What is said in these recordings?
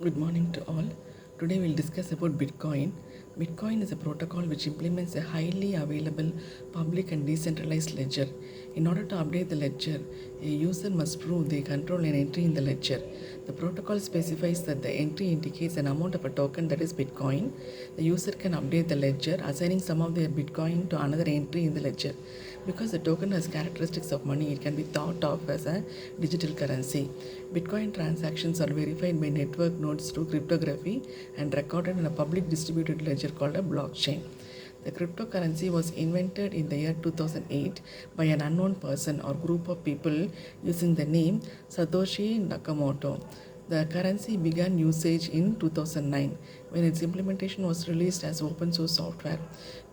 Good morning to all. Today we'll discuss about Bitcoin. Bitcoin is a protocol which implements a highly available public and decentralized ledger. In order to update the ledger, a user must prove they control an entry in the ledger. The protocol specifies that the entry indicates an amount of a token that is Bitcoin. The user can update the ledger, assigning some of their Bitcoin to another entry in the ledger. Because the token has characteristics of money, it can be thought of as a digital currency. Bitcoin transactions are verified by network nodes through cryptography and recorded in a public distributed ledger called a blockchain. The cryptocurrency was invented in the year 2008 by an unknown person or group of people using the name Satoshi Nakamoto. The currency began usage in 2009 when its implementation was released as open source software.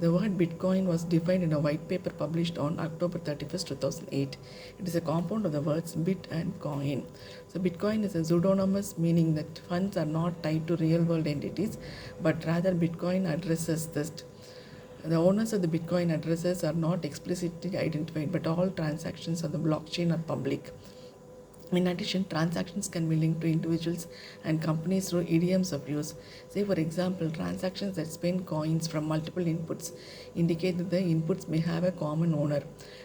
The word Bitcoin was defined in a white paper published on October 31st, 2008. It is a compound of the words bit and coin. So Bitcoin is a pseudonymous, meaning that funds are not tied to real world entities, but rather Bitcoin addresses this. The owners of the Bitcoin addresses are not explicitly identified, but all transactions on the blockchain are public. In addition, transactions can be linked to individuals and companies through idioms of use. Say, for example, transactions that spend coins from multiple inputs indicate that the inputs may have a common owner,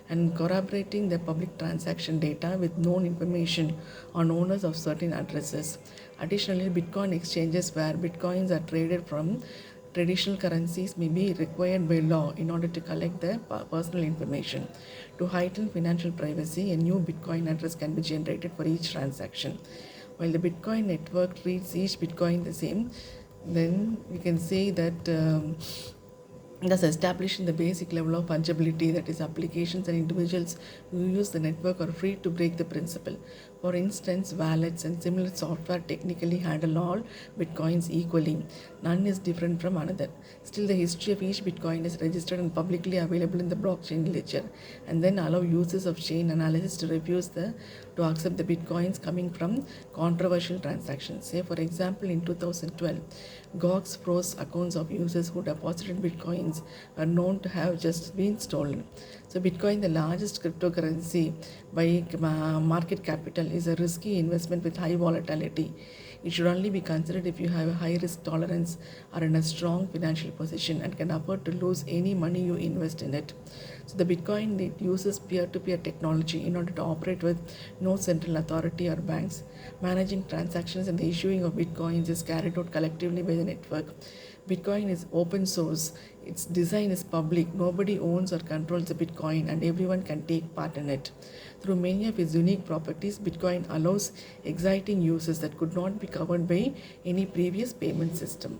and corroborating the public transaction data with known information on owners of certain addresses. Additionally, Bitcoin exchanges where Bitcoins are traded from traditional currencies may be required by law in order to collect their personal information. To heighten financial privacy, a new Bitcoin address can be generated for each transaction. While the Bitcoin network treats each Bitcoin the same, then we can say that thus establishing the basic level of fungibility, that is, applications and individuals who use the network are free to break the principle. For instance, wallets and similar software technically handle all bitcoins equally. None is different from another. Still, the history of each bitcoin is registered and publicly available in the blockchain ledger, and then allow users of chain analysis to to accept the bitcoins coming from controversial transactions. Say, for example, in 2012, Gox froze accounts of users who deposited bitcoins are known to have just been stolen. So, Bitcoin, the largest cryptocurrency by market capital, is a risky investment with high volatility. It should only be considered if you have a high risk tolerance, are in a strong financial position, and can afford to lose any money you invest in it. So, the Bitcoin, it uses peer-to-peer technology in order to operate with no central authority or banks. Managing transactions and the issuing of bitcoins is carried out collectively by the network. Bitcoin is open source. Its design is public. Nobody owns or controls the Bitcoin, and everyone can take part in it. Through many of its unique properties, Bitcoin allows exciting uses that could not be covered by any previous payment system.